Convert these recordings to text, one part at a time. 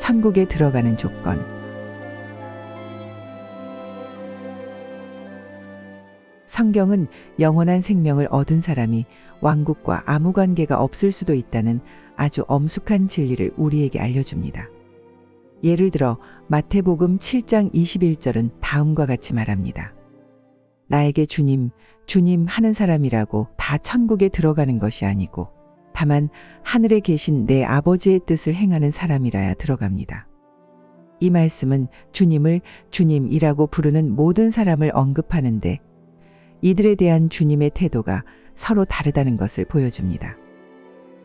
천국에 들어가는 조건. 성경은 영원한 생명을 얻은 사람이 왕국과 아무 관계가 없을 수도 있다는 아주 엄숙한 진리를 우리에게 알려줍니다. 예를 들어 마태복음 7장 21절은 다음과 같이 말합니다. 나에게 주님, 주님 하는 사람이라고 다 천국에 들어가는 것이 아니고 다만 하늘에 계신 내 아버지의 뜻을 행하는 사람이라야 들어갑니다. 이 말씀은 주님을 주님이라고 부르는 모든 사람을 언급하는데 이들에 대한 주님의 태도가 서로 다르다는 것을 보여줍니다.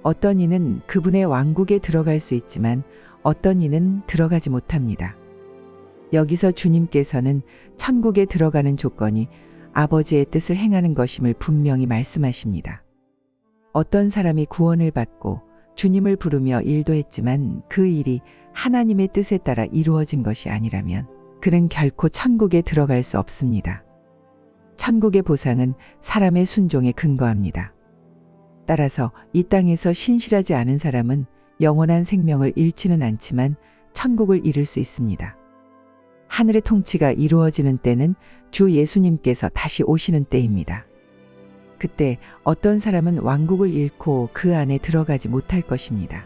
어떤 이는 그분의 왕국에 들어갈 수 있지만 어떤 이는 들어가지 못합니다. 여기서 주님께서는 천국에 들어가는 조건이 아버지의 뜻을 행하는 것임을 분명히 말씀하십니다. 어떤 사람이 구원을 받고 주님을 부르며 일도 했지만 그 일이 하나님의 뜻에 따라 이루어진 것이 아니라면 그는 결코 천국에 들어갈 수 없습니다. 천국의 보상은 사람의 순종에 근거합니다. 따라서 이 땅에서 신실하지 않은 사람은 영원한 생명을 잃지는 않지만 천국을 잃을 수 있습니다. 하늘의 통치가 이루어지는 때는 주 예수님께서 다시 오시는 때입니다. 그때 어떤 사람은 왕국을 잃고 그 안에 들어가지 못할 것입니다.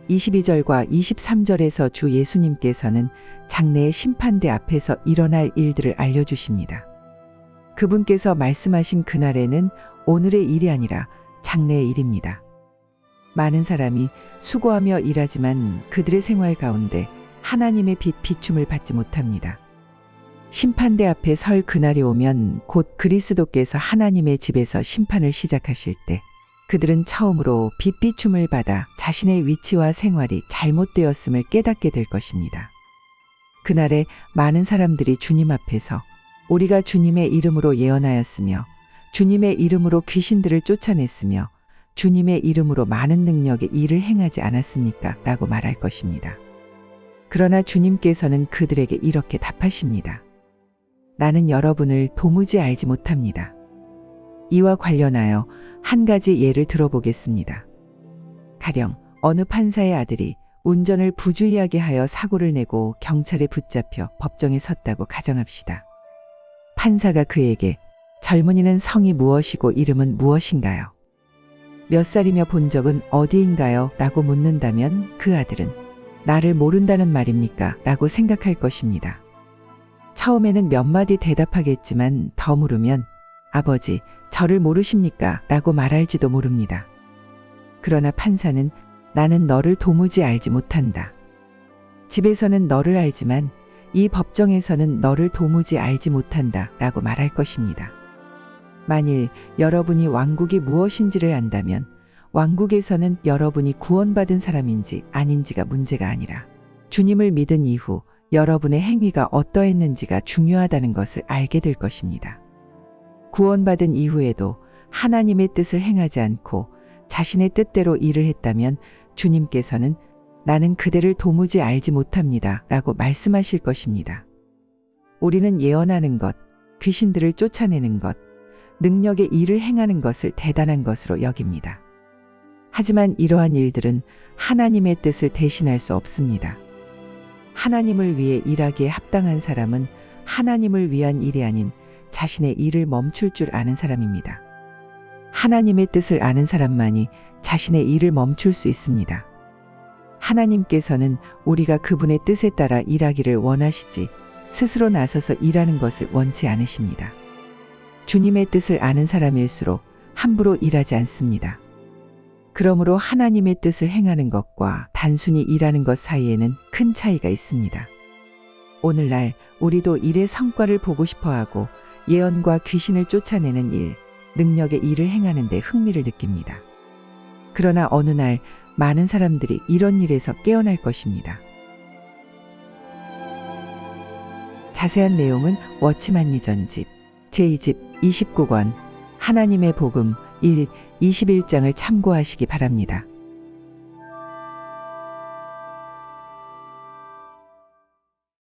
22절과 23절에서 주 예수님께서는 장래의 심판대 앞에서 일어날 일들을 알려주십니다. 그분께서 말씀하신 그날에는 오늘의 일이 아니라 장래의 일입니다. 많은 사람이 수고하며 일하지만 그들의 생활 가운데 하나님의 비춤을 받지 못합니다. 심판대 앞에 설 그날이 오면 곧 그리스도께서 하나님의 집에서 심판을 시작하실 때 그들은 처음으로 비춤을 받아 자신의 위치와 생활이 잘못되었음을 깨닫게 될 것입니다. 그날에 많은 사람들이 주님 앞에서 우리가 주님의 이름으로 예언하였으며 주님의 이름으로 귀신들을 쫓아냈으며 주님의 이름으로 많은 능력의 일을 행하지 않았습니까? 라고 말할 것입니다. 그러나 주님께서는 그들에게 이렇게 답하십니다. 나는 여러분을 도무지 알지 못합니다. 이와 관련하여 한 가지 예를 들어보겠습니다. 가령 어느 판사의 아들이 운전을 부주의하게 하여 사고를 내고 경찰에 붙잡혀 법정에 섰다고 가정합시다. 판사가 그에게 젊은이는 성이 무엇이고 이름은 무엇인가요? 몇 살이며 본 적은 어디인가요? 라고 묻는다면 그 아들은 나를 모른다는 말입니까? 라고 생각할 것입니다. 처음에는 몇 마디 대답하겠지만 더 물으면 아버지, 저를 모르십니까? 라고 말할지도 모릅니다. 그러나 판사는 나는 너를 도무지 알지 못한다. 집에서는 너를 알지만 이 법정에서는 너를 도무지 알지 못한다 라고 말할 것입니다. 만일 여러분이 왕국이 무엇인지를 안다면 왕국에서는 여러분이 구원받은 사람인지 아닌지가 문제가 아니라 주님을 믿은 이후 여러분의 행위가 어떠했는지가 중요하다는 것을 알게 될 것입니다. 구원받은 이후에도 하나님의 뜻을 행하지 않고 자신의 뜻대로 일을 했다면 주님께서는 나는 그대를 도무지 알지 못합니다 라고 말씀하실 것입니다. 우리는 예언하는 것, 귀신들을 쫓아내는 것, 능력의 일을 행하는 것을 대단한 것으로 여깁니다. 하지만 이러한 일들은 하나님의 뜻을 대신할 수 없습니다. 하나님을 위해 일하기에 합당한 사람은 하나님을 위한 일이 아닌 자신의 일을 멈출 줄 아는 사람입니다. 하나님의 뜻을 아는 사람만이 자신의 일을 멈출 수 있습니다. 하나님께서는 우리가 그분의 뜻에 따라 일하기를 원하시지 스스로 나서서 일하는 것을 원치 않으십니다. 주님의 뜻을 아는 사람일수록 함부로 일하지 않습니다. 그러므로 하나님의 뜻을 행하는 것과 단순히 일하는 것 사이에는 큰 차이가 있습니다. 오늘날 우리도 일의 성과를 보고 싶어하고 예언과 귀신을 쫓아내는 일, 능력의 일을 행하는 데 흥미를 느낍니다. 그러나 어느 날 많은 사람들이 이런 일에서 깨어날 것입니다. 자세한 내용은 워치만 리전집 제2집 29권 하나님의 복음 1, 21장을 참고하시기 바랍니다.